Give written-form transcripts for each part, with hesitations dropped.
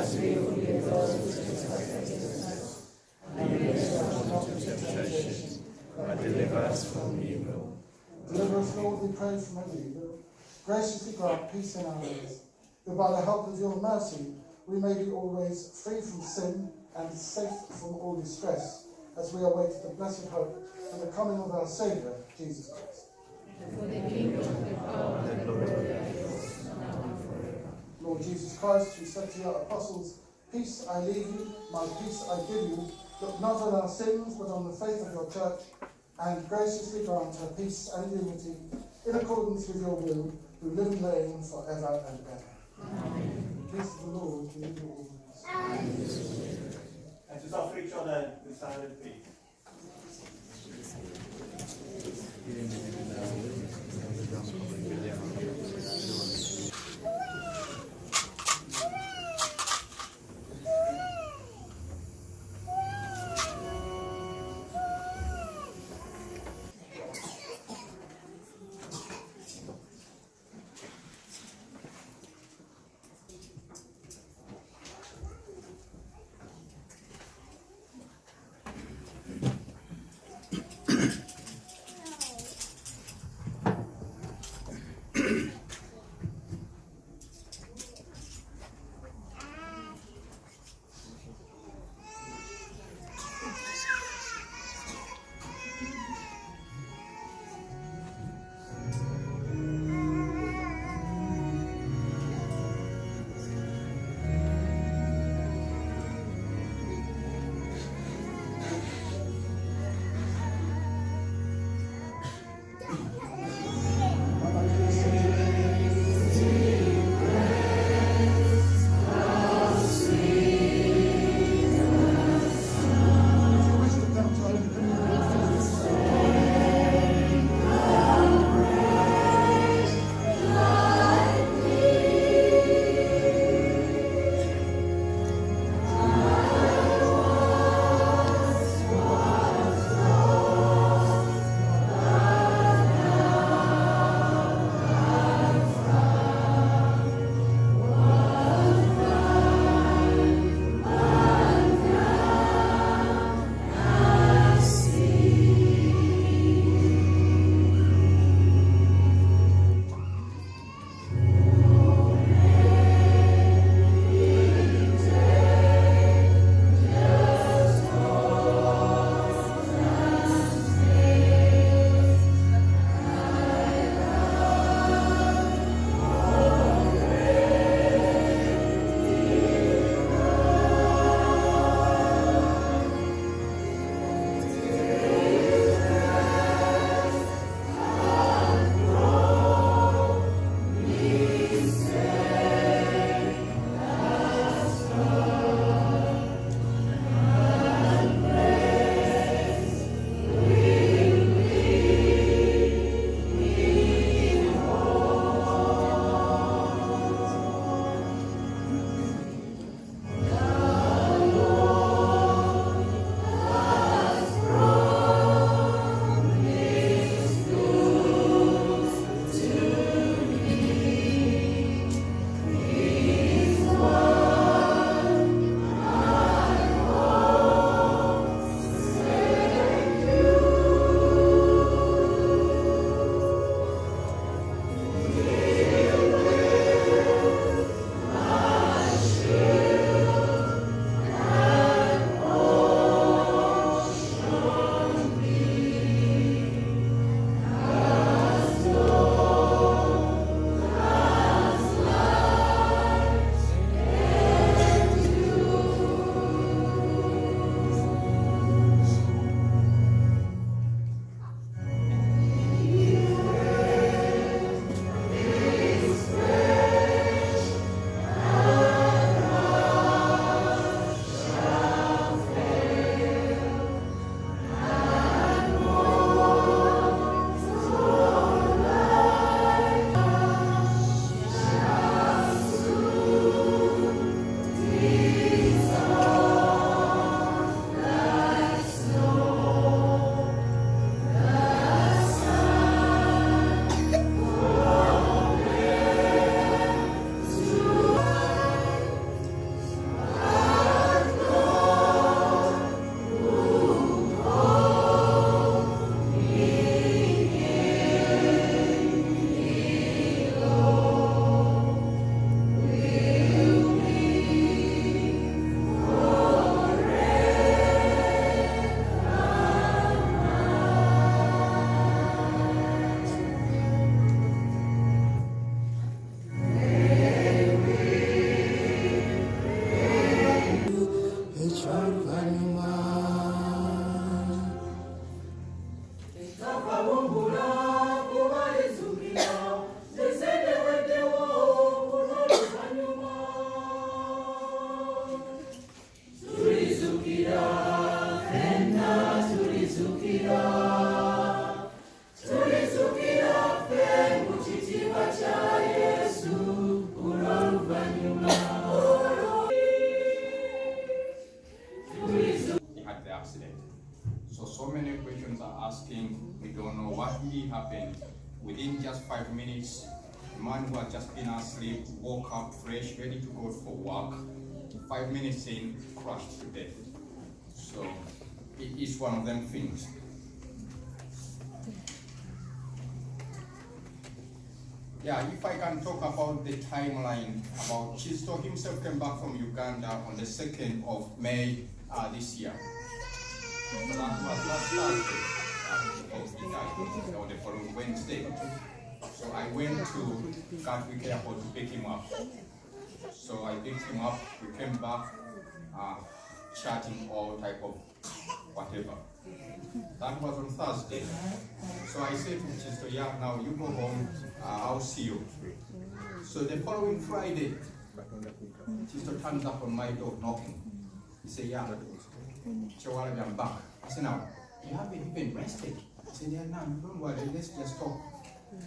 as we forgive those who trespass against us. And lead us not into temptation, but deliver us from evil. Deliver us, Lord, we pray, from every evil. Graciously grant peace in our ways, that by the help of your mercy we may be always free from sin and safe from all distress, as we await the blessed hope and the coming of our Saviour, Jesus Christ. For the kingdom, the power, and the glory are yours, now and forever. Lord Jesus Christ, who said to your apostles, "Peace I leave you, my peace I give you," look not on our sins, but on the faith of your church, and graciously grant her peace and unity, in accordance with your will, who live and reign for ever and ever. Amen. Peace of the Lord be with you always. And just offer each other the silent peace. asking, we don't know what really happened. Within just 5 minutes, the man who had just been asleep woke up fresh, ready to go for work. 5 minutes in, crashed to death. So it is one of them things. Yeah, if I can talk about the timeline, about Chisto himself came back from Uganda on the 2nd of May this year. So that was last Thursday, he died, or the following Wednesday. So I went to Gatwick Airport to pick him up. So I picked him up, we came back, chatting all type of whatever. That was on Thursday. So I said to Chisto, yeah, now you go home, I'll see you. So the following Friday, Chisto turns up on my door knocking. He said, yeah, Chawala, I'm back. I said, now, you haven't even rested. I said, yeah, no, don't worry, let's just talk.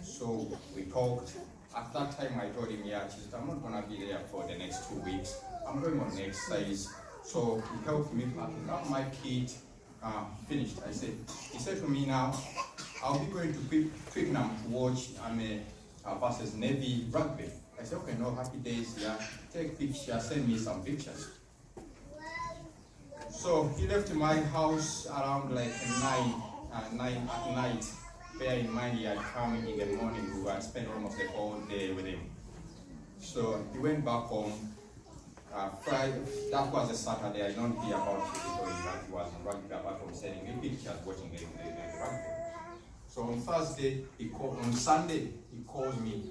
So we talked. At that time, I told him, yeah, Chisto, I'm not going to be there for the next 2 weeks. I'm going on exercise. So he helped me packing up my kit. Finished. He said to me now, I'll be going to Twickenham to watch versus Navy rugby. I said, okay, no, happy days, yeah. Take pictures, send me some pictures. So he left my house around like 9 at night. Bear in mind, he had come in the morning, we had spent almost the whole day with him. So he went back home. Friday, that was a Saturday. I don't hear about it because he was in rugby apart from sending me pictures watching the rugby. So on Thursday, on Sunday, he called me.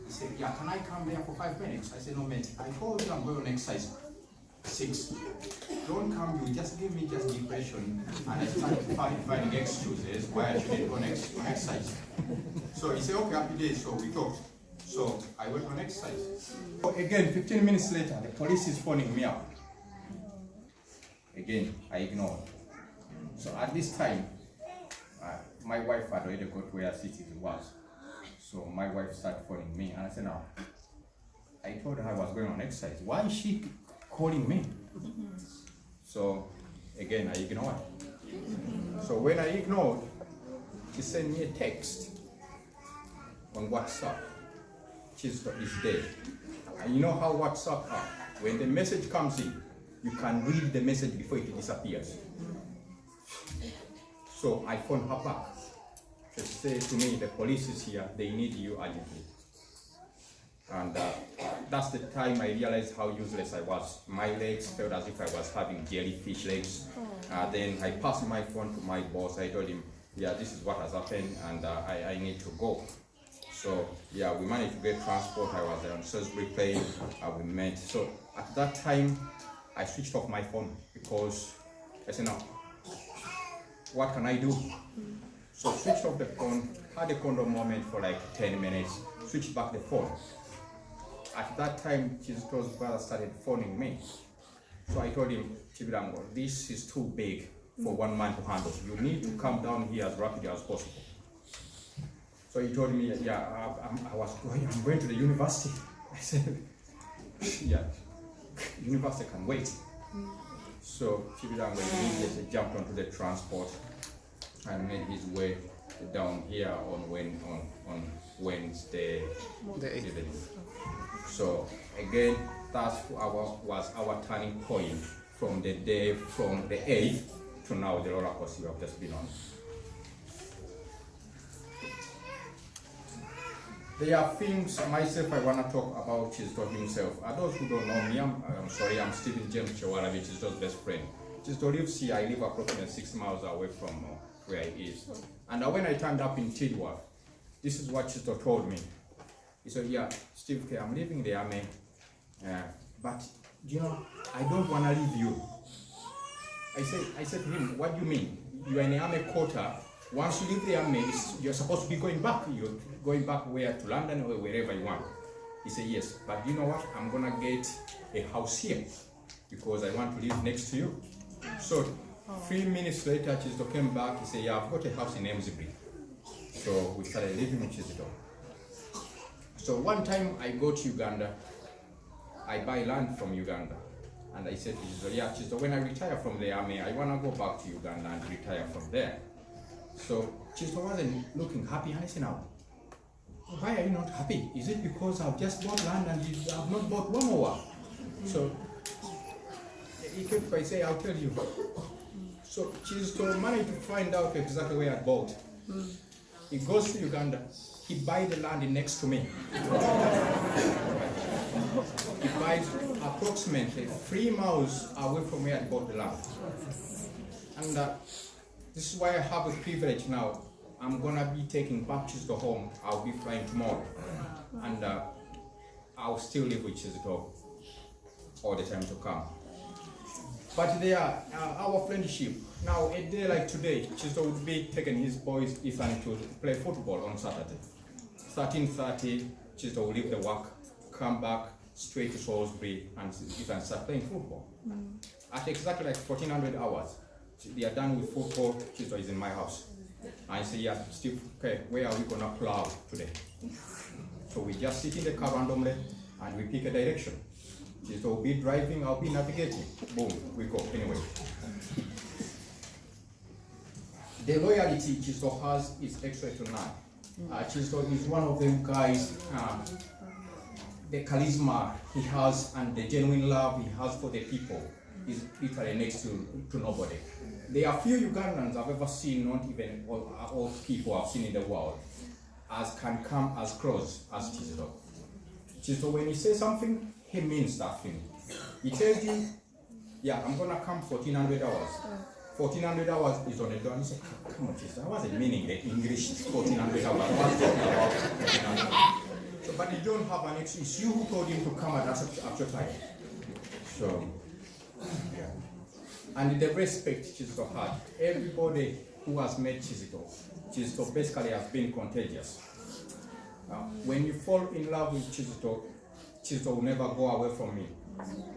He said, yeah, can I come there for 5 minutes? I said, no, mate, I told you I'm going on exercise. 6. Don't come, you just give me just depression. And I started finding excuses why I shouldn't go on exercise. So he said, okay, happy days. So we talked. So I went on exercise. Again, 15 minutes later, the police is phoning me up. Again, I ignored. So at this time, my wife had already got where Citizen was. So my wife started phoning me, and I said, no. I told her I was going on exercise. Why is she calling me? So again, I ignored. So when I ignored, she sent me a text on WhatsApp. Chisto is dead. And you know how WhatsApp are. When the message comes in, you can read the message before it disappears. So I phoned her back. She said to me, the police is here, they need you urgently. And that's the time I realized how useless I was. My legs felt as if I was having jellyfish legs. Then I passed my phone to my boss. I told him, yeah, this is what has happened and I need to go. So yeah, we managed to get transport. I was on Salisbury Plain, we met. So at that time, I switched off my phone because I said, no, what can I do? So switched off the phone, had a condom moment for like 10 minutes, switched back the phone. At that time, Chisto's brother started phoning me. So I told him, Chibirango, this is too big for one man to handle. You need to come down here as rapidly as possible. So he told me, yeah, I'm going to the university. I said, yeah, university can wait. So Chibirango immediately jumped onto the transport and made his way down here on Wednesday evening. So again, that was our turning point from the 8th to now, the roller coaster we have just been on. There are things myself I want to talk about Chisto himself. Those who don't know me, I'm Stephen James Chawarabi, Chisto's best friend. Chisto lives here. I live approximately 6 miles away from where he is. And when I turned up in Tidworth, this is what Chisto told me. He said, yeah, Steve, I'm leaving the army, but you know, I don't want to leave you. I said to him, what do you mean? You are in the army quota. Once you leave the army, you're supposed to be going back. You're going back where? To London or wherever you want. He said, yes, but you know what? I'm going to get a house here because I want to live next to you. So 3 minutes later, Chisto came back. He said, yeah, I've got a house in Emsbury. So we started living in Chisto. So one time I go to Uganda, I buy land from Uganda. And I said to Chisto, yeah, Chisto, when I retire from the army, I want to go back to Uganda and retire from there. So Chisto wasn't looking happy, and I said, now, why are you not happy? Is it because I've just bought land and you have not bought one more? So he kept by saying, I'll tell you. So Chisto managed to find out exactly where I bought. He goes to Uganda, he buys the land next to me. He buys approximately 3 miles away from where I bought the land. And this is why I have a privilege now. I'm gonna be taking back Chisto home. I'll be flying tomorrow. And I'll still live with Chisto all the time to come. But they are our friendship. Now, a day like today, Chisto would be taking his boys Ethan to play football on Saturday. 13:30, Chisto will leave the work, come back straight to Salisbury, and Ethan start playing football. At exactly like 1400 hours, they are done with football. Chisto is in my house. I say, yeah, Steve, okay, where are we gonna plow today? So we just sit in the car randomly and we pick a direction. Chisto will be driving, I'll be navigating. Boom, we go anyway. The loyalty Chisto has is extra to none. Chisto is one of them guys, the charisma he has and the genuine love he has for the people is literally next to nobody. There are few Ugandans I've ever seen, not even all people I've seen in the world, as can come as close as Chisto. Chisto, when he says something, he means that thing. He tells you, yeah, I'm gonna come 1400 hours. 1400 hours is on the door. He said, come on, Chisto, I wasn't meaning the English 1400 hours. I was talking about 1400. So, but you don't have an excuse. You who told him to come at your time. So, yeah. And the respect Chisto had, everybody who has met Chisto basically has been contagious. When you fall in love with Chisto will never go away from me.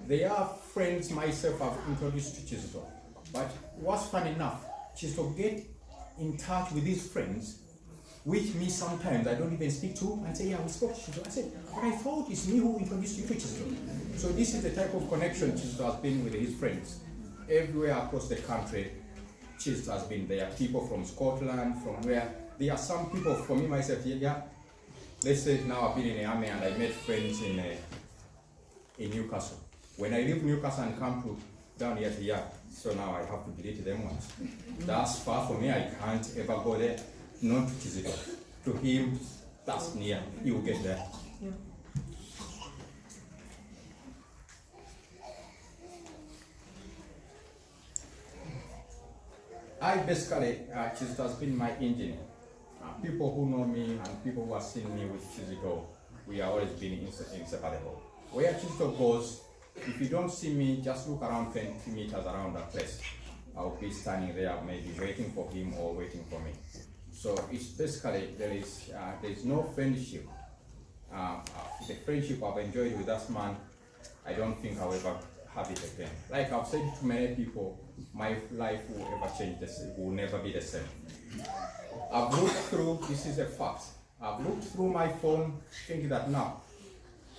They are friends myself I've introduced to Chisto. But what's fun enough, Chisto get in touch with these friends, which me sometimes I don't even speak to, and say, yeah, we spoke to Chisto. I said, but I thought it's me who introduced you to Chisto. So this is the type of connection Chisto has been with his friends. Everywhere across the country, Chisto has been there. People from Scotland, from where, there are some people, for me myself, yeah, let's say now I've been in the army and I met friends in Newcastle. When I leave Newcastle and come to down here to here, so now I have to delete them once. That's far from me, I can't ever go there, not to Chisto. To him, that's near, he will get there. Yeah. I basically, Chisto has been my engine. People who know me and people who have seen me with Chisto, we have always been inseparable. Where Chisto goes, if you don't see me, just look around 20 meters around that place. I'll be standing there, maybe waiting for him or waiting for me. So it's basically, there is no friendship. The friendship I've enjoyed with that man, I don't think I'll ever have it again. Like I've said to many people, my life will ever change, will never be the same. I've looked through, this is a fact, I've looked through my phone thinking that now,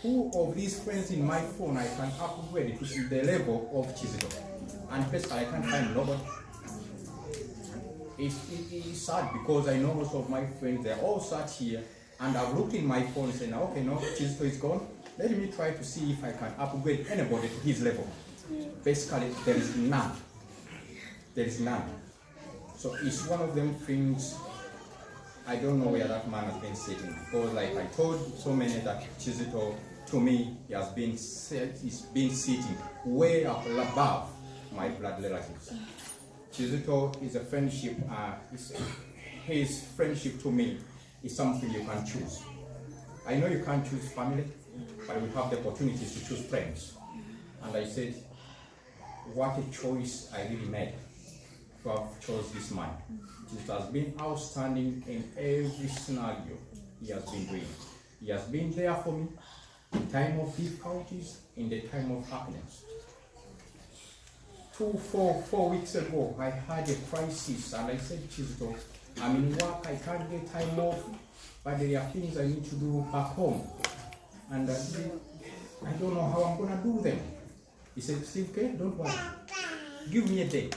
who of these friends in my phone I can upgrade to the level of Chisto? And basically I can't find nobody. It's sad because I know most of my friends, they're all sat here, and I've looked in my phone and said, okay, no, Chisto is gone. Let me try to see if I can upgrade anybody to his level. Basically, there is none. There is none. So it's one of them things, I don't know where that man has been sitting. Because like I told so many that Chisto, to me, he has been sitting way up above my blood relatives. Chisto is a friendship, his friendship to me is something you can choose. I know you can't choose family, but we have the opportunities to choose friends. And I said, what a choice I really made to have chose this man. It has been outstanding in every scenario he has been doing. He has been there for me in time of difficulties, in the time of happiness. 4 weeks ago, I had a crisis and I said, Chisto, I'm in work, I can't get time off, but there are things I need to do back home. And I don't know how I'm going to do them. He said, Steve, okay, don't worry. Give me a day.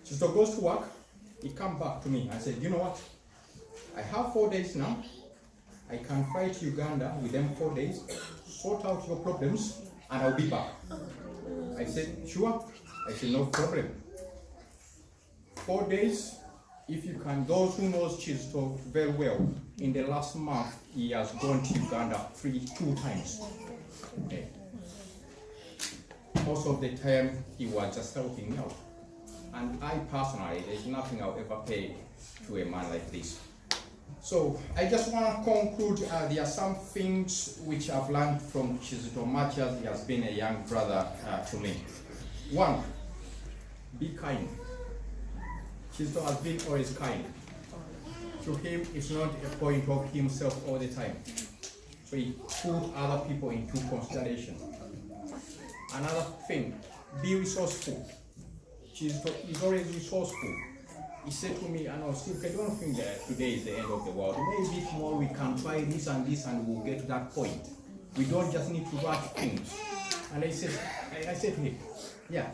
Chisto goes to work, he come back to me and said, you know what? I have 4 days now. I can fight Uganda with them 4 days, sort out your problems, and I'll be back. I said, sure. I said, no problem. 4 days, if you can, those who knows Chisto very well, in the last month, he has gone to Uganda 2 times. Okay. Most of the time, he was just helping me out. And I personally, there's nothing I'll ever pay to a man like this. So I just want to conclude, there are some things which I've learned from Chisto, much as he has been a young brother to me. 1, be kind. Chisto has been always kind. To him, it's not a point of himself all the time. So he put other people into consideration. Another thing, be resourceful. Chisto is always resourceful. He said to me, I know, Steve, I don't think that today is the end of the world. Maybe tomorrow we can try this and we'll get to that point. We don't just need to rush things. And I said to him, yeah,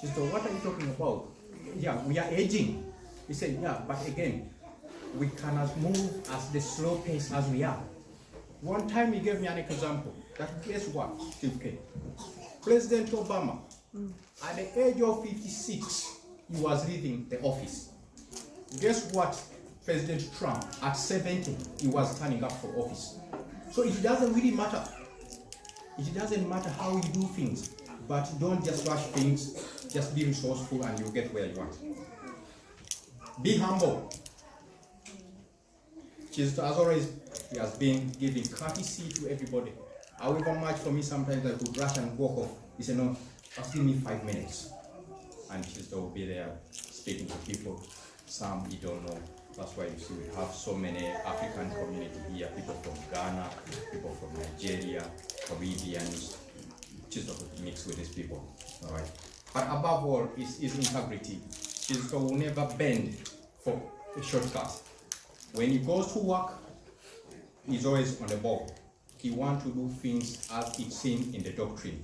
Chisto, what are you talking about? Yeah, we are aging. He said, yeah, but again, we cannot move at the slow pace as we are. One time he gave me an example. That guess what, Steve K? President Obama, at the age of 56, he was leaving the office. Guess what? President Trump, at 70, he was turning up for office. So it doesn't really matter. It doesn't matter how you do things, but don't just rush things. Just be resourceful and you'll get where you want. Be humble. Jesus, as always, he has been giving courtesy to everybody. However much for me, sometimes I could rush and walk off. He said, no, just give me 5 minutes. And Jesus will be there speaking to people. Some you don't know. That's why you see we have so many African community here. People from Ghana, people from Nigeria, Caribbeans. Jesus will mix with these people. All right. But above all is integrity. Jesus will never bend for a shortcut. When he goes to work, he's always on the ball. He wants to do things as it's seen in the doctrine.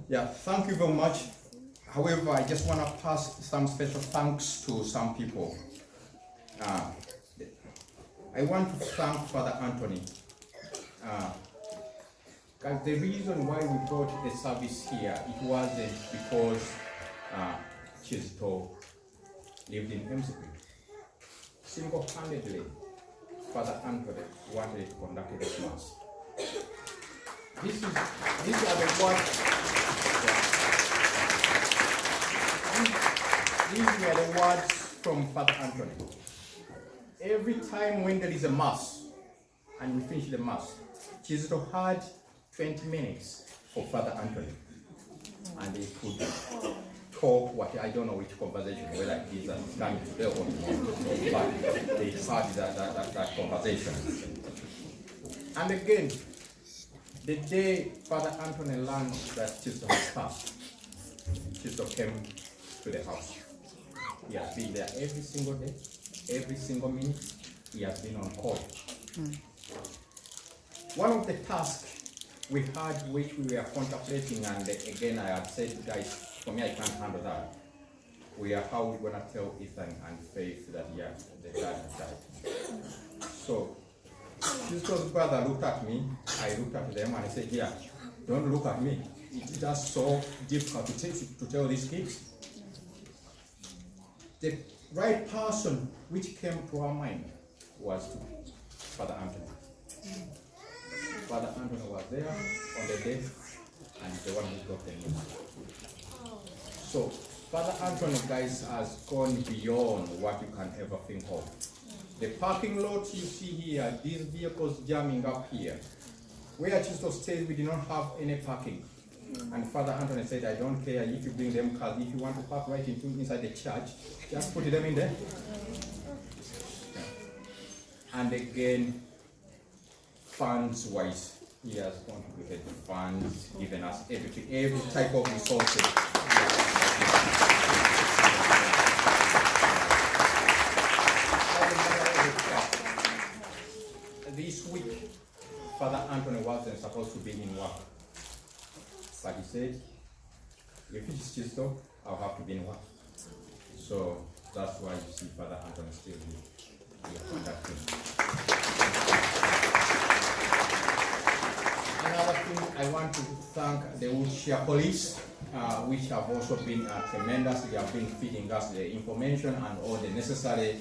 Yeah, thank you very much. However, I just want to pass some special thanks to some people. I want to thank Father Anthony. Because the reason why we brought the service here, it wasn't because Chisto lived in MCP. Single-handedly, Father Anthony wanted to conduct this mass. These are the words. These are the words from Father Anthony. Every time when there is a mass and we finish the mass, Chisto had 20 minutes for Father Anthony, and they could talk what I don't know which conversation, whether it is coming today or tomorrow, but they had that conversation. And again, the day Father Anthony learned that Chisto had passed, Chisto came to the house. He has been there every single day, every single minute. He has been on call. One of the tasks we had, which we were contemplating, and again I had said to guys, for me I can't handle that. We are how we're gonna tell Ethan and Faith that yeah, the dad has died. So Chisto's brother looked at me, I looked at them and I said, yeah, don't look at me. It's just so difficult to tell these kids. The right person which came to our mind was Father Anthony. Father Anthony was there on the day and the one who got the news. So Father Anthony, guys, has gone beyond what you can ever think of. The parking lot you see here, these vehicles jamming up here. Where Chisto stays, we did not have any parking. And Father Anthony said, I don't care if you bring them cars, if you want to park right inside the church, just put them in there. And again, funds wise, he has contributed funds, given us everything, every type of resources. This week, Father Anthony wasn't supposed to be in work. But he said, if it's Chisto, I'll have to be in work. So that's why you see Father Anthony still here conducting. Another thing, I want to thank the Wiltshire Police, which have also been tremendous. They have been feeding us the information and all the necessary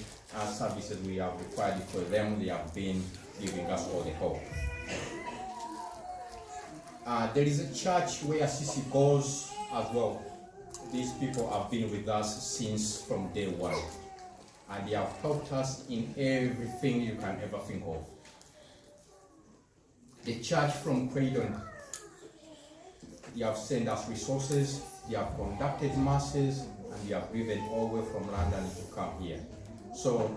services we have required for them. They have been giving us all the help. There is a church where Sisi goes as well. These people have been with us since from day one, and they have helped us in everything you can ever think of. The church from Croydon, they have sent us resources, they have conducted masses, and they have driven all the way from London to come here. So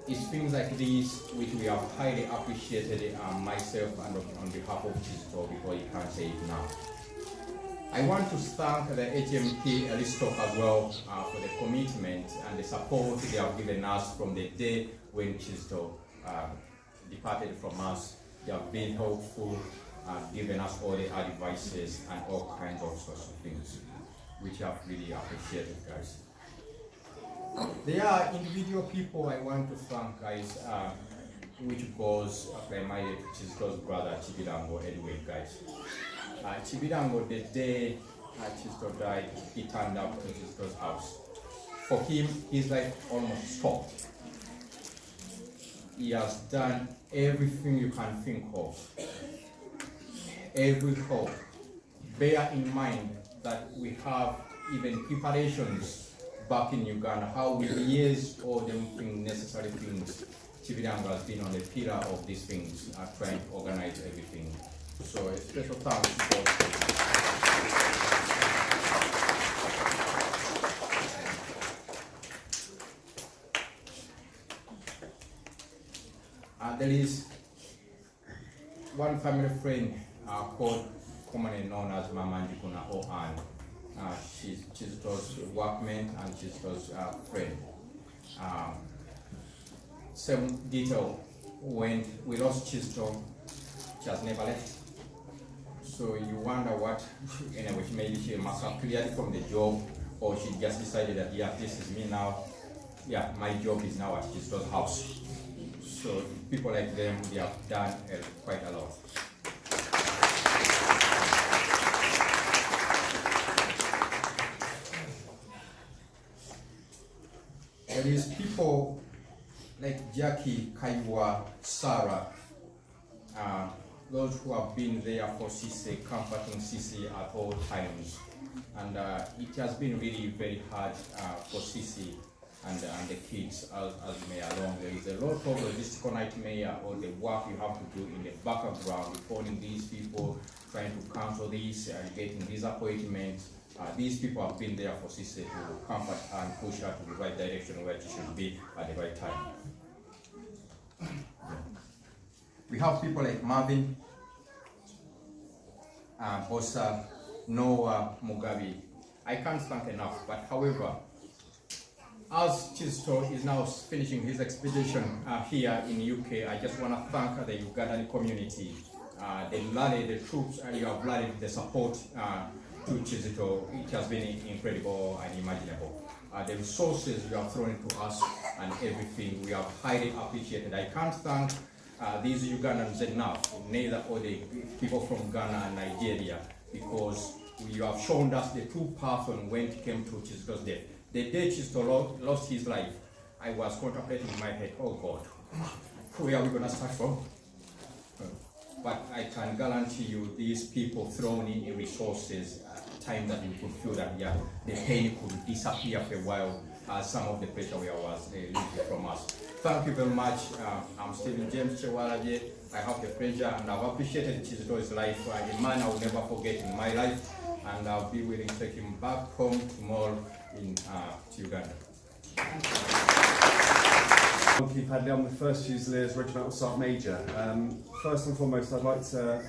it's things like these which we have highly appreciated, myself and on behalf of Chisito, because you can't say it now. I want to thank the HMP Elistock as well for the commitment and the support they have given us from the day when Chisito departed from us. They have been helpful, given us all the advices and all kinds of sorts of things, which I've really appreciated, guys. There are individual people I want to thank, guys, which goes primarily to Chisito's brother, Chibidango, anyway, guys. Chibidango, the day Chisito died, he turned up to Chisito's house. For him, his life almost stopped. He has done everything you can think of, every help. Bear in mind that we have even preparations back in Uganda, how we liaise all the necessary things. Chibidango has been on the pillar of these things, trying to organize everything. So a special thanks for there is one family friend called commonly known as Mama Njikuna Oan. She's Chisito's workmate and Chisito's friend. Same detail, when we lost Chisito, she has never left. So you wonder what, anyway, maybe she must have cleared from the job, or she just decided that, yeah, this is me now. Yeah, my job is now at Chisito's house. So people like them, they have done quite a lot. There is people like Jackie, Kaiwa, Sarah, those who have been there for Sisi, comforting Sisi at all times. And it has been really very hard for Sisi and the kids as you may along. There is a lot of logistical nightmare, or the work you have to do in the background, phoning these people, trying to cancel these, getting these appointments. These people have been there for Sisi to comfort and push her to the right direction where she should be at the right time. We have people like Marvin, Bosa, Noah, Mugabe. I can't thank enough, but however, as Chisito is now finishing his expedition here in UK, I just want to thank the Ugandan community, the troops, you have rallied the support to Chisito. It has been incredible and unimaginable. The resources you have thrown into us and everything, we have highly appreciated. I can't thank these Ugandans enough, neither all the people from Ghana and Nigeria, because you have shown us the true path on when it came to Chisito's death. The day Chisito lost his life, I was contemplating in my head, oh God, where are we going to start from? But I can guarantee you, these people thrown in resources, time that you could feel that, yeah, the pain could disappear for a while, as some of the pressure was lifted from us. Thank you very much. I'm Stephen James Chewalaje. I have the pleasure and I've appreciated Chisito's life, a man I will never forget in my life, and I'll be willing to take him back home tomorrow in Uganda. Keith Hadley, I'm the First Fusiliers Regimental Sergeant Major. First and foremost, I'd like to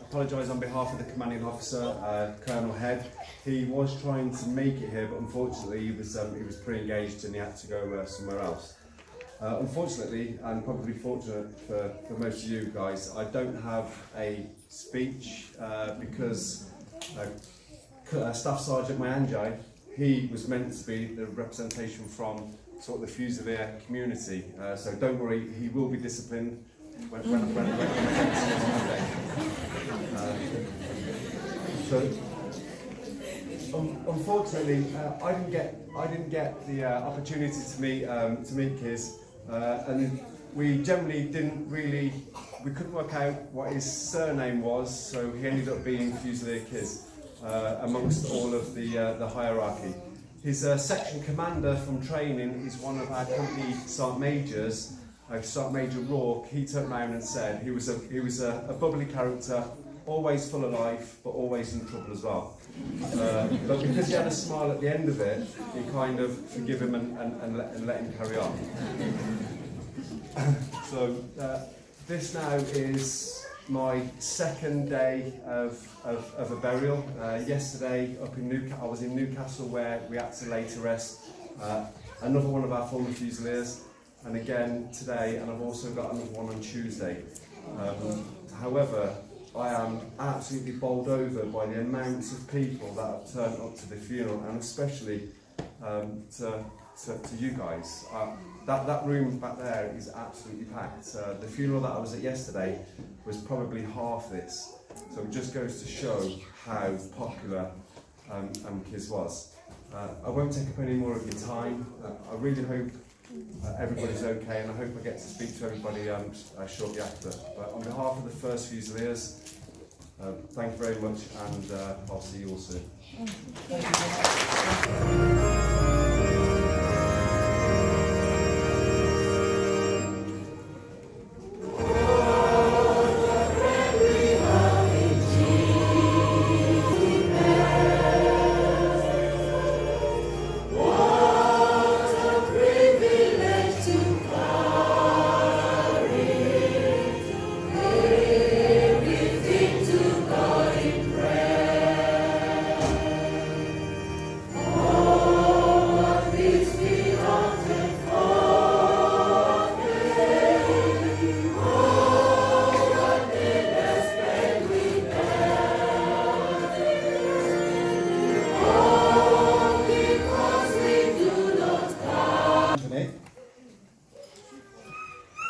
apologise on behalf of the commanding officer, Colonel Head. He was trying to make it here, but unfortunately he was pre-engaged and he had to go somewhere else. Unfortunately, and probably fortunate for most of you guys, I don't have a speech because Staff Sergeant Mayanjai, he was meant to be the representation from sort of the Fusilier community. So don't worry, he will be disciplined when it comes to Monday. Unfortunately, I didn't get the opportunity to meet Kiz, and we generally we couldn't work out what his surname was, so he ended up being Fusilier Kiz amongst all of the hierarchy. His section commander from training is one of our company sergeant majors, Sergeant Major Rourke. He turned around and said he was a bubbly character, always full of life, but always in trouble as well. But because he had a smile at the end of it, he kind of forgive him and let him carry on. So this now is my second day of a burial. Yesterday I was in Newcastle where we had to lay to rest another one of our former Fusiliers, and again today, and I've also got another one on Tuesday. However, I am absolutely bowled over by the amounts of people that have turned up to the funeral, and especially to you guys. That room back there is absolutely packed. The funeral that I was at yesterday was probably half this, so it just goes to show how popular Kiz was. I won't take up any more of your time. I really hope everybody's okay, and I hope I get to speak to everybody shortly after. But on behalf of the first Fusiliers, thank you very much, and I'll see you all soon.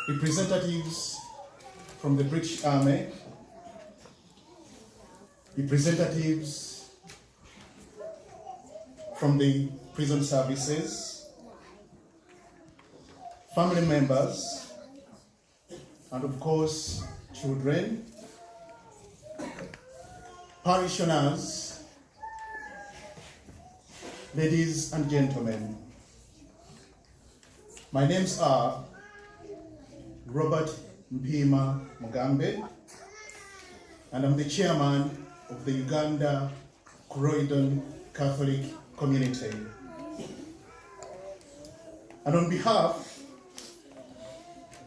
Representatives from the British Army, representatives from the prison services, family members, and of course, children, parishioners, ladies and gentlemen. My names are Robert Mpima Mugambe, and I'm the chairman of the Uganda Croydon Catholic Community. And on behalf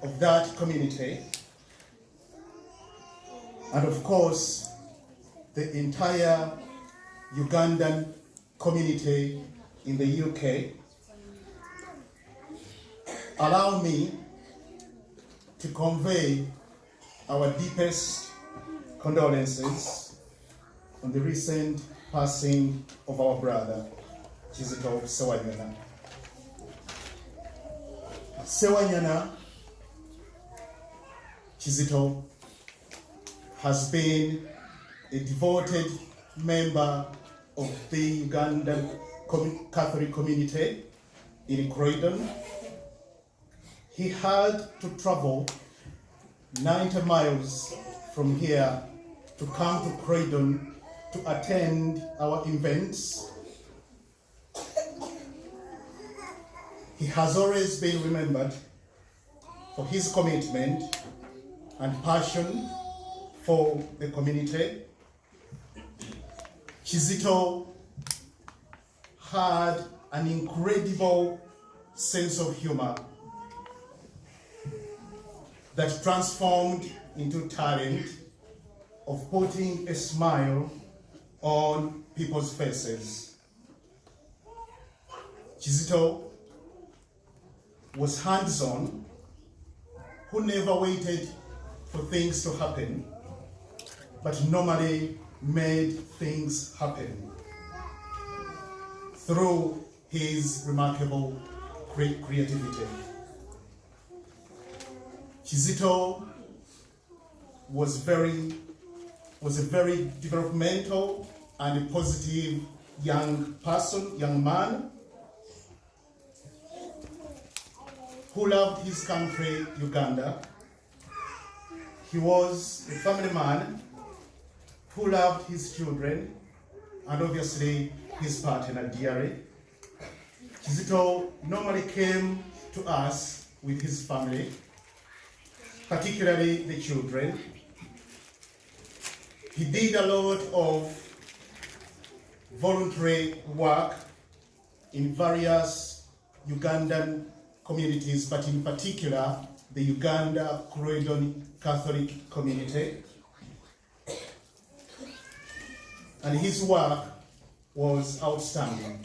of that community, and of course the entire Ugandan community in the UK, allow me to convey our deepest condolences on the recent passing of our brother, Kizito Sewanyana. Sewanyana Kizito has been a devoted member of the Ugandan Catholic community in Croydon. He had to travel 90 miles from here to come to Croydon to attend our events. He has always been remembered for his commitment and passion for the community. Kizito had an incredible sense of humor that transformed into talent of putting a smile on people's faces. Kizito was hands-on, who never waited for things to happen, but normally made things happen. through his remarkable creativity. Kizito was a very developmental and a positive young man, who loved his country, Uganda. He was a family man who loved his children and obviously his partner dearly. Kizito normally came to us with his family, particularly the children. He did a lot of voluntary work in various Ugandan communities, but in particular, the Uganda Croydon Catholic community. And his work was outstanding.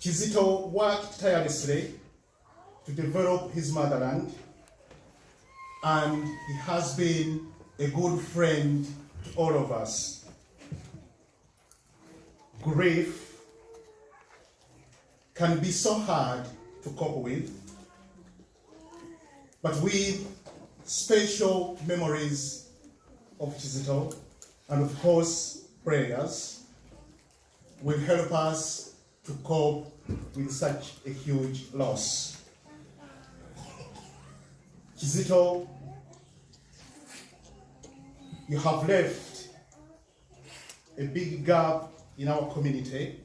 Kizito worked tirelessly to develop his motherland, and he has been a good friend to all of us. Grief can be so hard to cope with, but with special memories of Kizito and of course prayers will help us to cope with such a huge loss. Kizito, you have left a big gap in our community,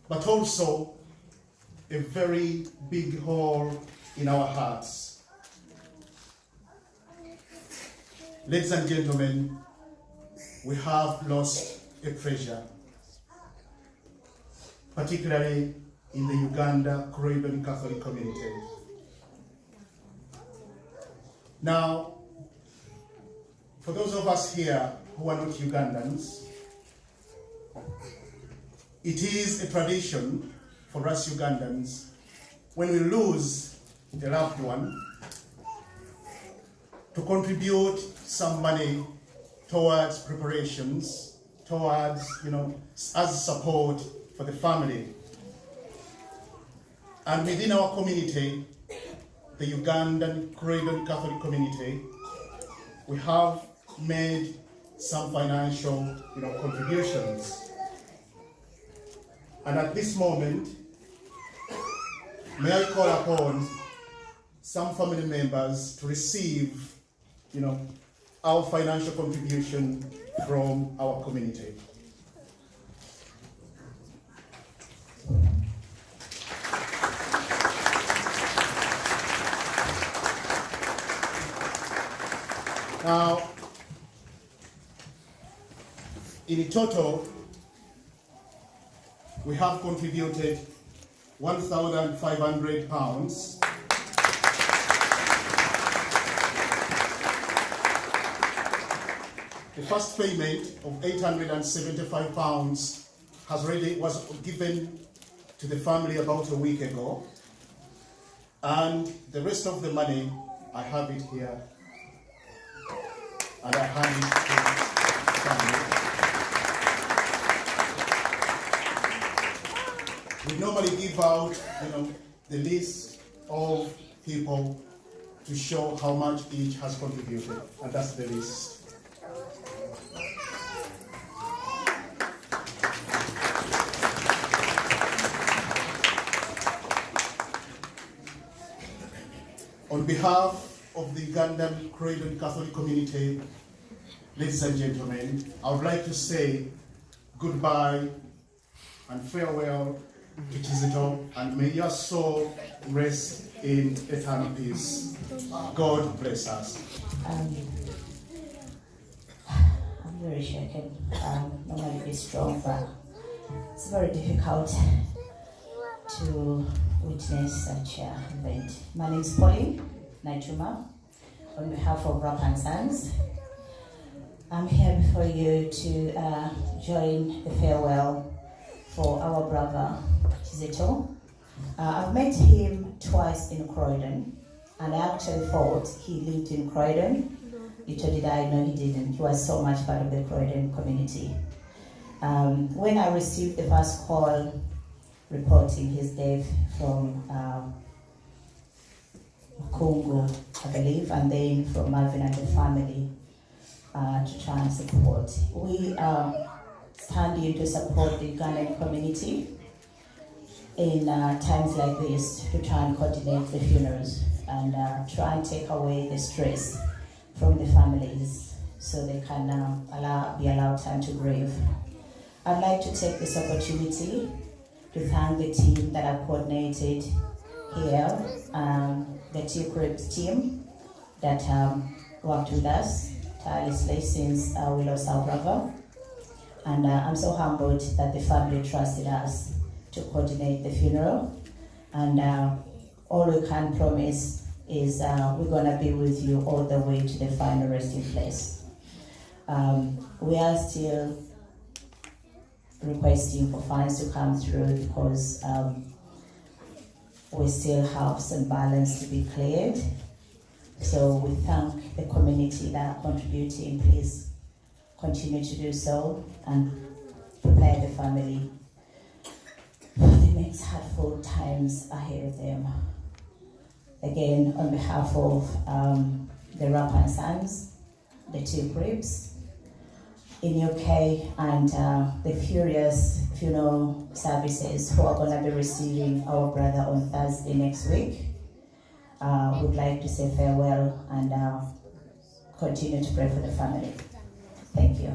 but also a very big hole in our hearts. Ladies and gentlemen, we have lost a treasure, particularly in the Uganda Croydon Catholic community. Now, for those of us here who are not Ugandans, it is a tradition for us Ugandans, when we lose a loved one, to contribute some money towards preparations, towards, as support for the family. And within our community, the Ugandan Croydon Catholic community, we have made some financial contributions. And at this moment, may I call upon some family members to receive our financial contribution from our community. Now, in total, we have contributed £1,500. The first payment of £875 was given to the family about a week ago, and the rest of the money, I have it here, and I hand it to the family. We normally give out, the list of people to show how much each has contributed, and that's the list. On behalf of the Ugandan Croydon Catholic community, ladies and gentlemen, I would like to say goodbye and farewell to Kizito, and may your soul rest in eternal peace. God bless us. I'm very shaken. Normally be strong, but it's very difficult to witness such an event. My name is Pauline Naituma, on behalf of Rock and Sons. I'm here before you to join the farewell for our brother Kizito. I've met him twice in Croydon, and I actually thought he lived in Croydon. Little did I know he didn't. He was so much part of the Croydon community. When I received the first call reporting his death from Congo, I believe, and then from Marvin and the family to try and support. We stand in to support the Ghanaian community in times like this to try and coordinate the funerals and try and take away the stress from the families so they can be allowed time to grieve. I'd like to take this opportunity to thank the team that have coordinated here, the Two Cribs team that worked with us tirelessly since we lost our brother. And I'm so humbled that the family trusted us to coordinate the funeral. And all we can promise is we're gonna be with you all the way to the final resting place. We are still requesting for funds to come through because we still have some balance to be cleared. So we thank the community that are contributing. Please continue to do so and prepare the family for the next hurtful times ahead of them. Again, on behalf of the Rapper and Sons, the Two Cribs in UK, and the Furious Funeral Services who are going to be receiving our brother on Thursday next week, would like to say farewell and continue to pray for the family. Thank you.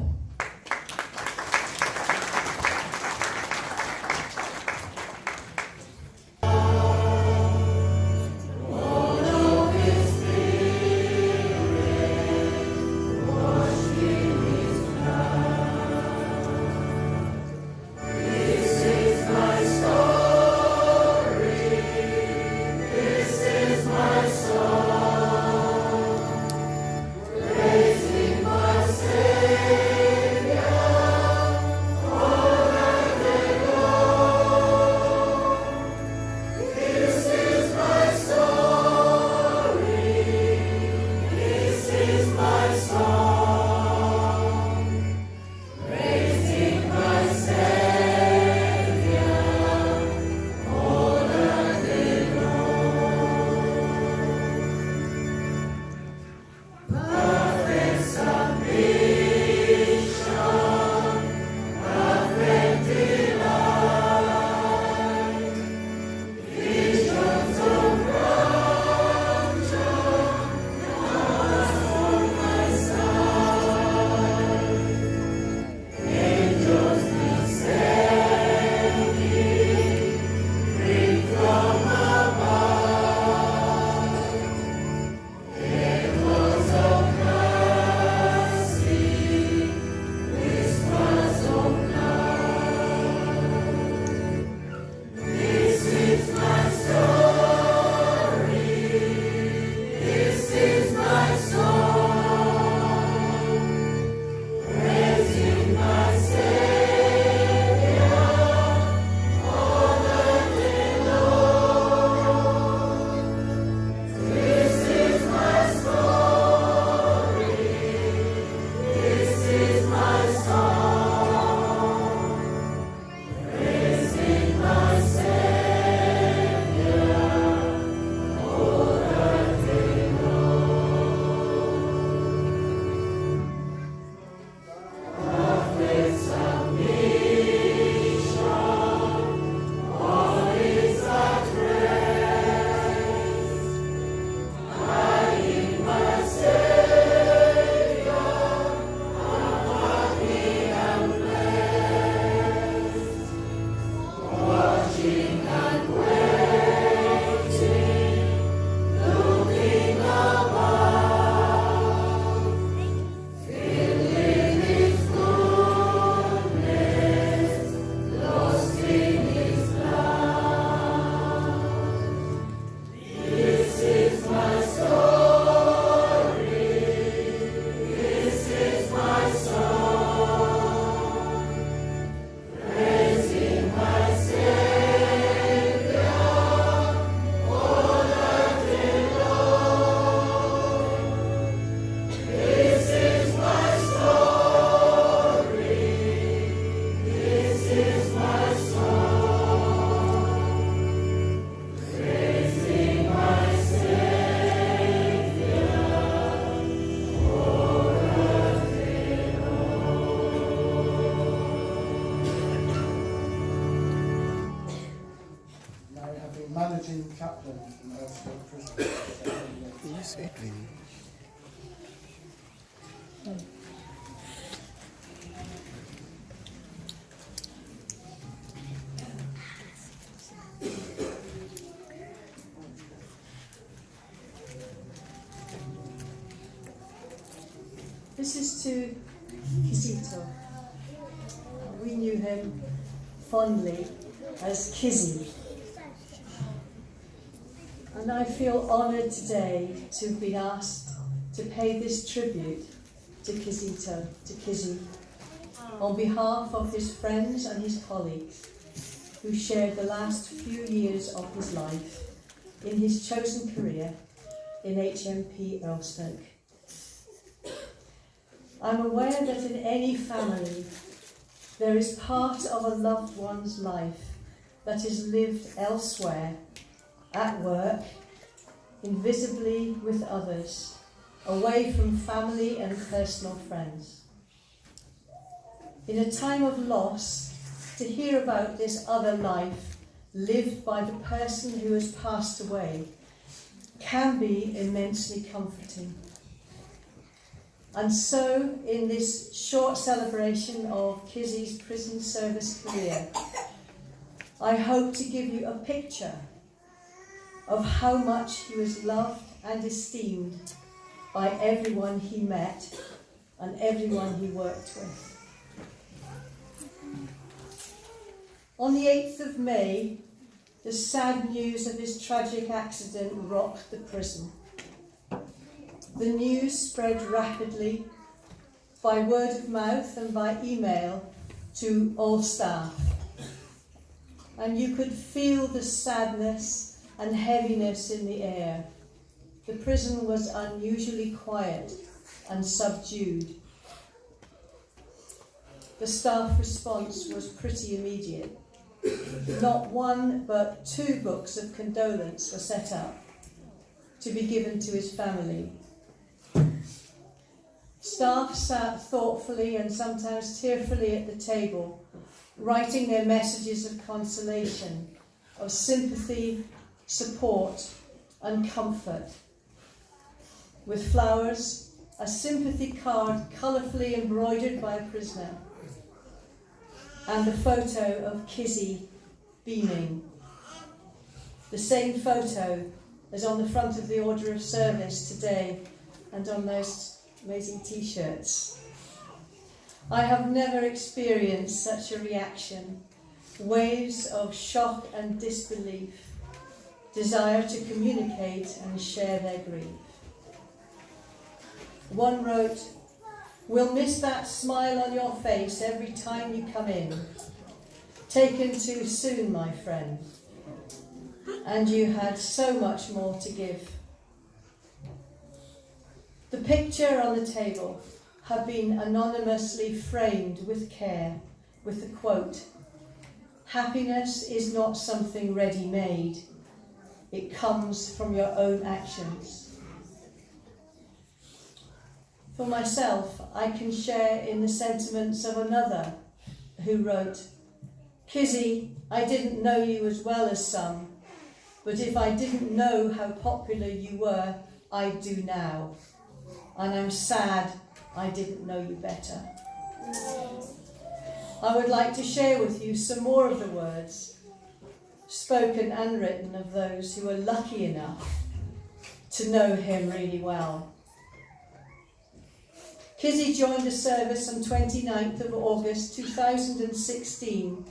managing chaplain in Earthscope Prison. Yes, Edwin. This is to Kizito. We knew him fondly as Kizzy. And I feel honoured today to have been asked to pay this tribute to Kizito, to Kizzy, on behalf of his friends and his colleagues who shared the last few years of his life in his chosen career in HMP Earlstoke. I'm aware that in any family there is part of a loved one's life that is lived elsewhere, at work, invisibly with others, away from family and personal friends. In a time of loss, to hear about this other life lived by the person who has passed away can be immensely comforting. And so, in this short celebration of Kizzy's prison service career, I hope to give you a picture of how much he was loved and esteemed by everyone he met and everyone he worked with. On the 8th of May, the sad news of his tragic accident rocked the prison. The news spread rapidly by word of mouth and by email to all staff. And you could feel the sadness and heaviness in the air. The prison was unusually quiet and subdued. The staff response was pretty immediate. Not one but 2 books of condolence were set up to be given to his family. Staff sat thoughtfully and sometimes tearfully at the table, writing their messages of consolation, of sympathy, support and comfort. With flowers, a sympathy card colourfully embroidered by a prisoner, and a photo of Kizzy beaming. The same photo as on the front of the Order of Service today and on those amazing t-shirts. I have never experienced such a reaction. Waves of shock and disbelief, desire to communicate and share their grief. One wrote, "We'll miss that smile on your face every time you come in. Taken too soon, my friend. And you had so much more to give." The picture on the table had been anonymously framed with care, with the quote, "Happiness is not something ready-made. It comes from your own actions." For myself, I can share in the sentiments of another who wrote, "Kizzy, I didn't know you as well as some, but if I didn't know how popular you were, I do now. And I'm sad I didn't know you better." I would like to share with you some more of the words, spoken and written, of those who were lucky enough to know him really well. Kizzy joined the service on 29th of August 2016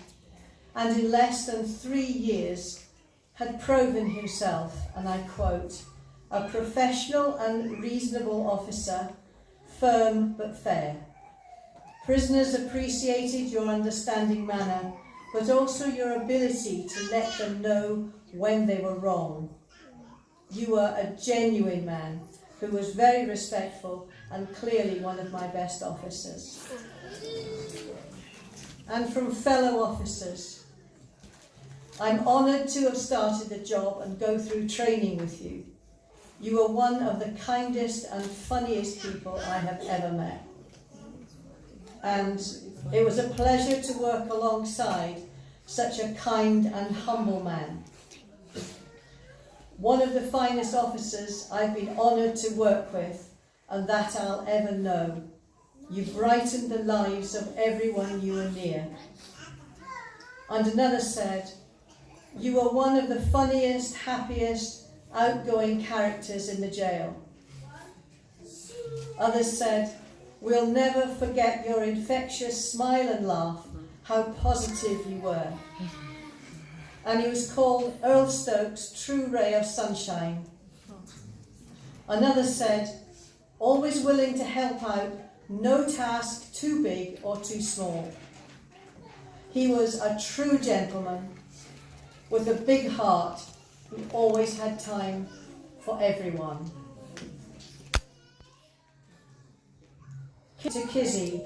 and in less than 3 years had proven himself, and I quote, "a professional and reasonable officer, firm but fair. Prisoners appreciated your understanding manner, but also your ability to let them know when they were wrong. You were a genuine man who was very respectful and clearly one of my best officers." And from fellow officers, "I'm honoured to have started the job and go through training with you. You were one of the kindest and funniest people I have ever met. And it was a pleasure to work alongside such a kind and humble man. one of the finest officers I've been honoured to work with, and that I'll ever know. You brightened the lives of everyone you were near. And another said, you were one of the funniest, happiest, outgoing characters in the jail. Others said, we'll never forget your infectious smile and laugh, how positive you were. And he was called Earl Stokes' true ray of sunshine. Another said, always willing to help out, no task too big or too small. He was a true gentleman with a big heart who always had time for everyone. To Kizzy,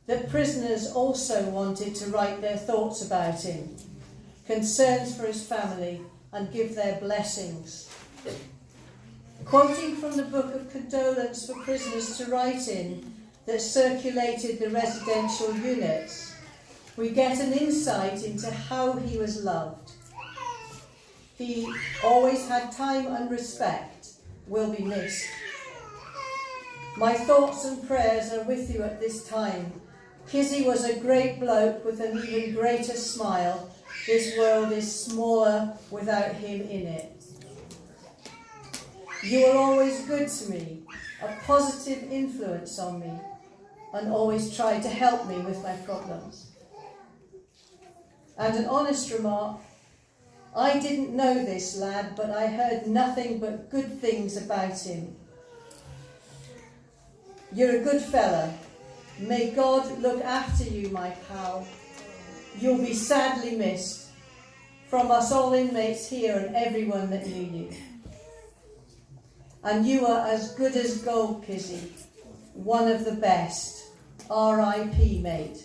that prisoners also wanted to write their thoughts about him, concerns for his family, and give their blessings. Quoting from the book of condolence for prisoners to write in that circulated the residential units, we get an insight into how he was loved. He always had time and respect, will be missed. My thoughts and prayers are with you at this time. Kizzy was a great bloke with an even greater smile. This world is smaller without him in it. You were always good to me, a positive influence on me, and always tried to help me with my problems. And an honest remark, I didn't know this lad, but I heard nothing but good things about him. You're a good fella. May God look after you, my pal. You'll be sadly missed from us all inmates here and everyone that knew you. And you are as good as gold, Kizzy. One of the best. R.I.P. mate.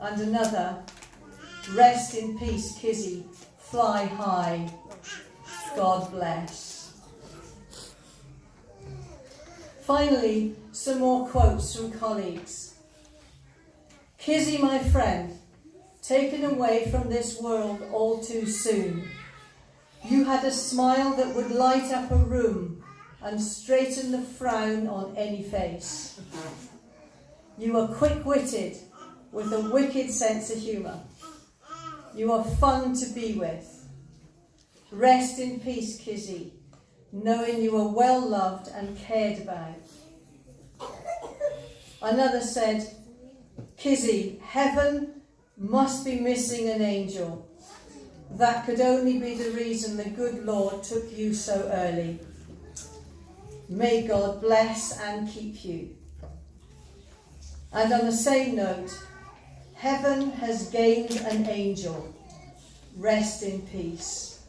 And another, rest in peace, Kizzy. Fly high. God bless. Finally, some more quotes from colleagues. Kizzy, my friend, taken away from this world all too soon. You had a smile that would light up a room and straighten the frown on any face. You were quick-witted with a wicked sense of humour. You are fun to be with. Rest in peace, Kizzy, knowing you were well loved and cared about. Another said, Kizzy, heaven must be missing an angel. That could only be the reason the good Lord took you so early. May God bless and keep you. And on the same note, heaven has gained an angel. Rest in peace.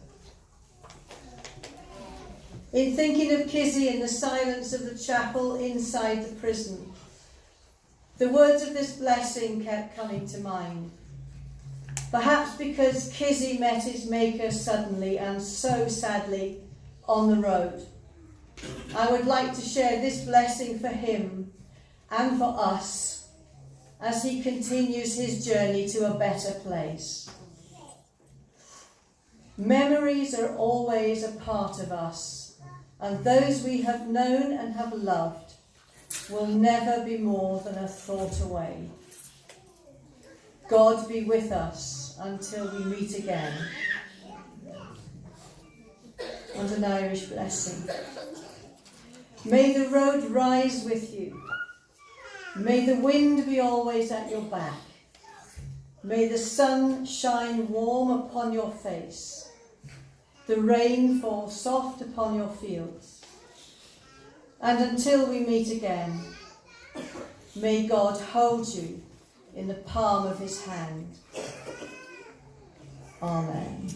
In thinking of Kizzy in the silence of the chapel inside the prison, the words of this blessing kept coming to mind. Perhaps because Kizzy met his maker suddenly and so sadly on the road. I would like to share this blessing for him and for us as he continues his journey to a better place. Memories are always a part of us, and those we have known and have loved will never be more than a thought away. God be with us until we meet again. And an Irish blessing. May the road rise with you. May the wind be always at your back. May the sun shine warm upon your face. The rain fall soft upon your fields. And until we meet again, may God hold you in the palm of his hand. Amen.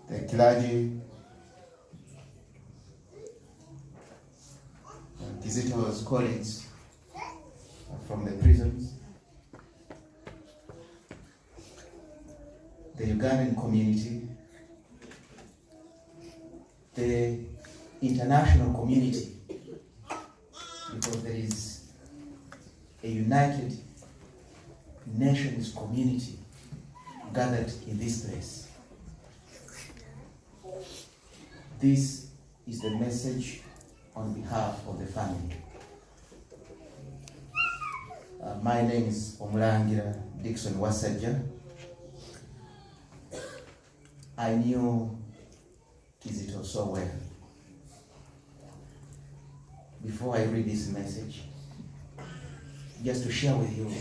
the clergy, Kizito's colleagues from the prisons, the Ugandan community, the international community, because there is a United Nations community gathered in this place. This is the message on behalf of the family. My name is Omulangira Dixon Wasajja. I knew Kizito so well. Before I read this message, just to share with you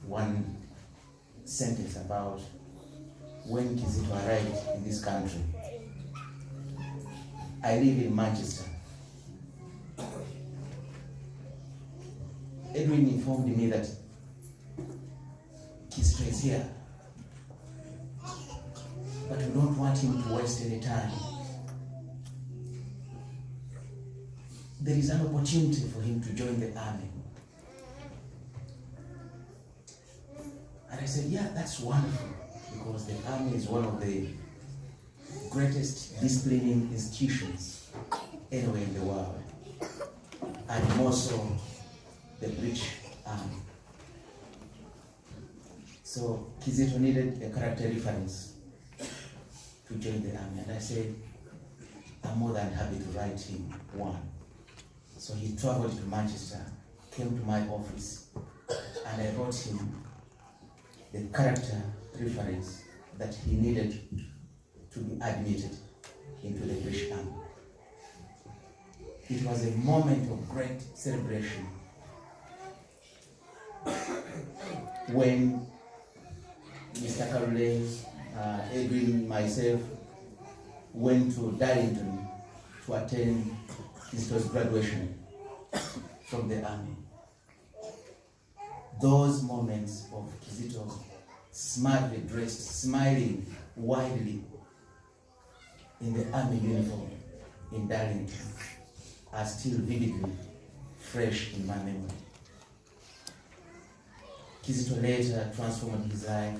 one sentence about when Kizito arrived in this country. I live in Manchester. Edwin informed me that Kizito is here, but we don't want him to waste any time. There is an opportunity for him to join the army. And I said, yeah, that's wonderful, because the army is one of the greatest disciplining institutions anywhere in the world, and more so the British Army. So Kizito needed a character reference to join the army, and I said, I'm more than happy to write him one. So he traveled to Manchester, came to my office, and I wrote him the character reference that he needed to be admitted into the British Army. It was a moment of great celebration when Mr. Karule, Edwin, myself went to Darlington to attend Kizito's graduation from the army. Those moments of Kizito smartly dressed, smiling widely in the army uniform in Darlington are still vividly fresh in my memory. Kizito later transformed his life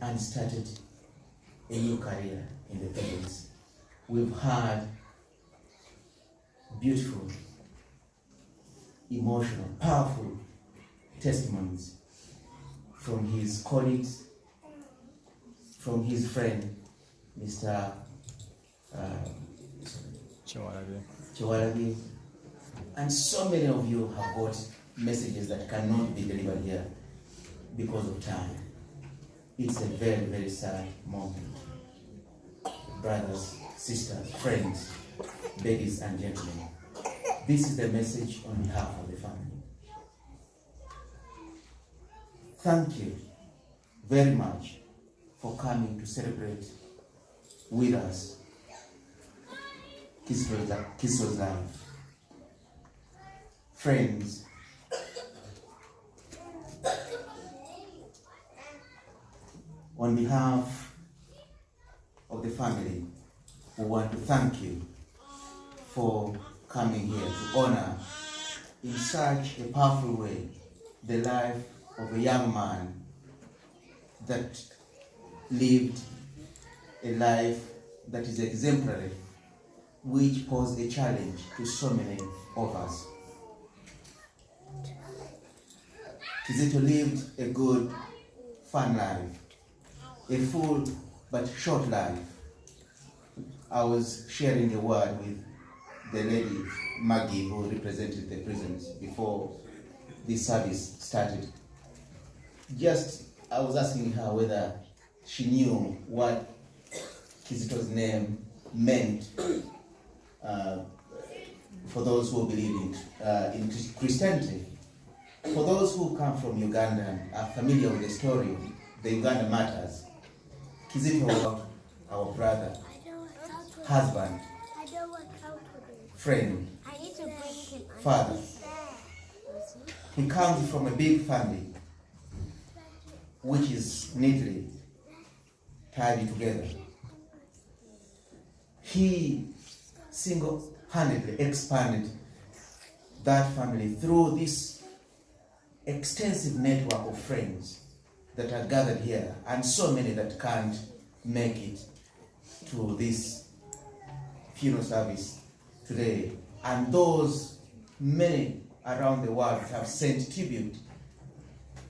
and started a new career in the prisons. We've had beautiful, emotional, powerful testimonies from his colleagues, from his friend, Mr. Chewalagi, and so many of you have got messages that cannot be delivered here because of time. It's a very, very sad moment. Brothers, sisters, friends, ladies and gentlemen, this is the message on behalf of the family. Thank you very much for coming to celebrate with us Kizito's life. Friends, on behalf of the family, we want to thank you for coming here to honor in such a powerful way the life of a young man that lived a life that is exemplary, which posed a challenge to so many of us. Kizito lived a good, fun life, a full but short life. I was sharing a word with the lady Maggie, who represented the prisons before this service started. I was asking her whether she knew what Kizito's name meant for those who believe in Christianity. For those who come from Uganda and are familiar with the story of the Uganda matters, Kizito, our brother, husband, friend, father. He comes from a big family, which is neatly tied it together. He single-handedly expanded that family through this extensive network of friends that are gathered here, and so many that can't make it to this funeral service today, and those many around the world have sent tributes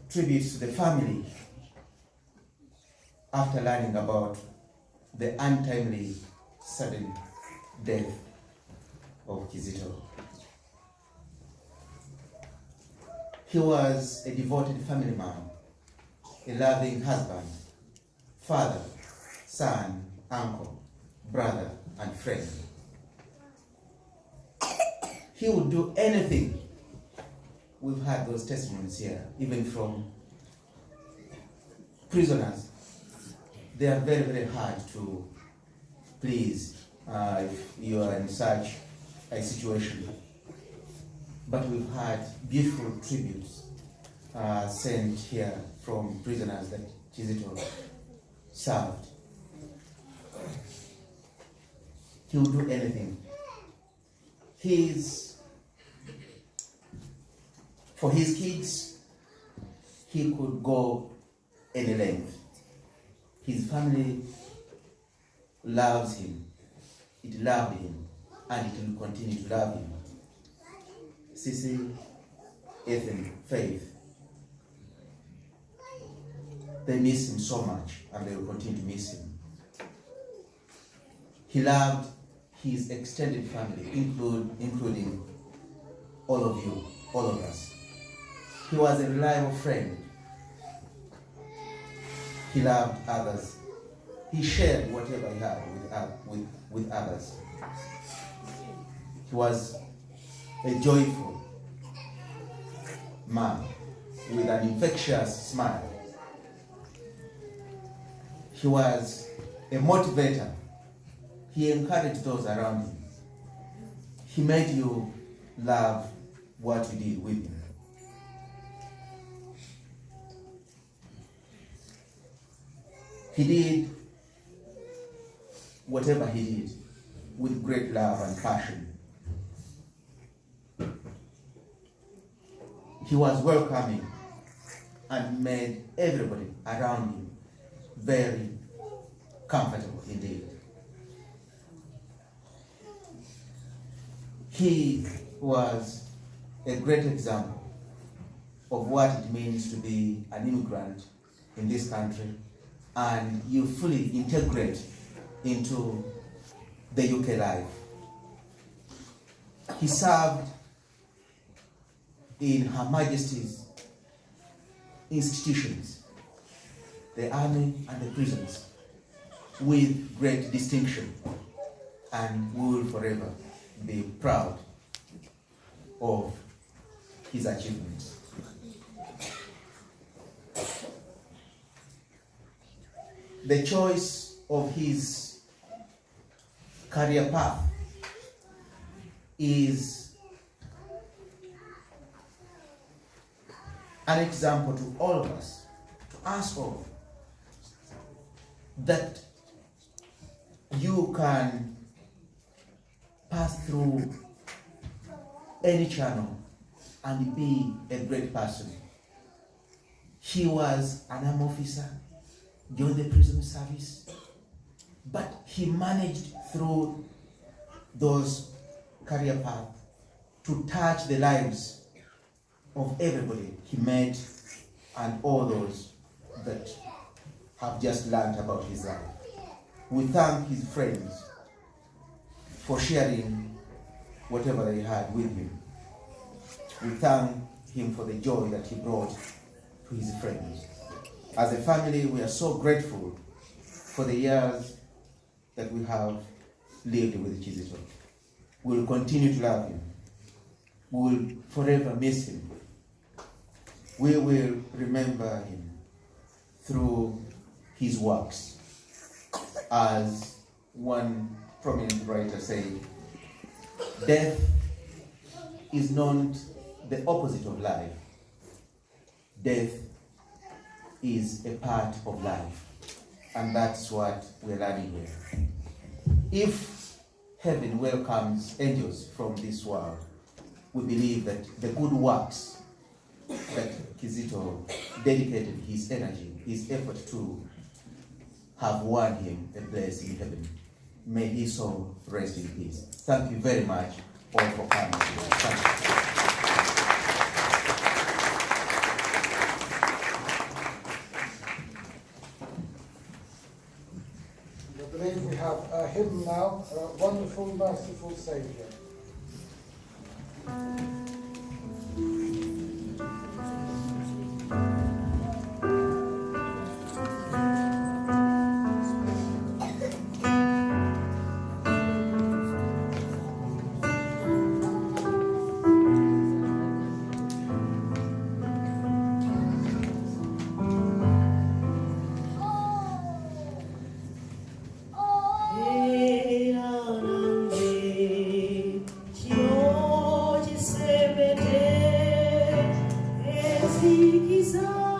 to the family after learning about the untimely sudden death of Kizito. He was a devoted family man, a loving husband, father, son, uncle, brother, and friend. He would do anything. We've had those testimonies here, even from prisoners. They are very, very hard to please if you are in such a situation. But we've had beautiful tributes sent here from prisoners that Kizito served. He would do anything. For his kids, he could go any length. His family loves him. It loved him, and it will continue to love him. Sissy, Ethan, Faith, they miss him so much, and they will continue to miss him. He loved his extended family, including all of you, all of us. He was a reliable friend. He loved others. He shared whatever he had with others. He was a joyful man with an infectious smile. He was a motivator. He encouraged those around him. He made you love what you did with him. He did whatever he did with great love and passion. He was welcoming and made everybody around him very comfortable indeed. He was a great example of what it means to be an immigrant in this country, and you fully integrate into the UK life. He served in Her Majesty's institutions, the army and the prisons, with great distinction, and we will forever be proud of his achievements. The choice of his career path is an example to all of us, to us all, that you can pass through any channel and be a great person. He was an army officer, joined the prison service, but he managed through those career paths to touch the lives of everybody he met and all those that have just learned about his life. We thank his friends for sharing whatever they had with him. We thank him for the joy that he brought to his friends. As a family, we are so grateful for the years that we have lived with Kizito. We will continue to love him. We will forever miss him. We will remember him through his works. As one prominent writer said, death is not the opposite of life. Death is a part of life. And that's what we're learning here. If heaven welcomes angels from this world, we believe that the good works that Kizito dedicated his energy, his effort to, have won him a place in heaven. May his soul rest in peace. Thank you very much all for coming. Thank you. I believe we have a hymn now, Wonderful, Merciful Saviour. Esi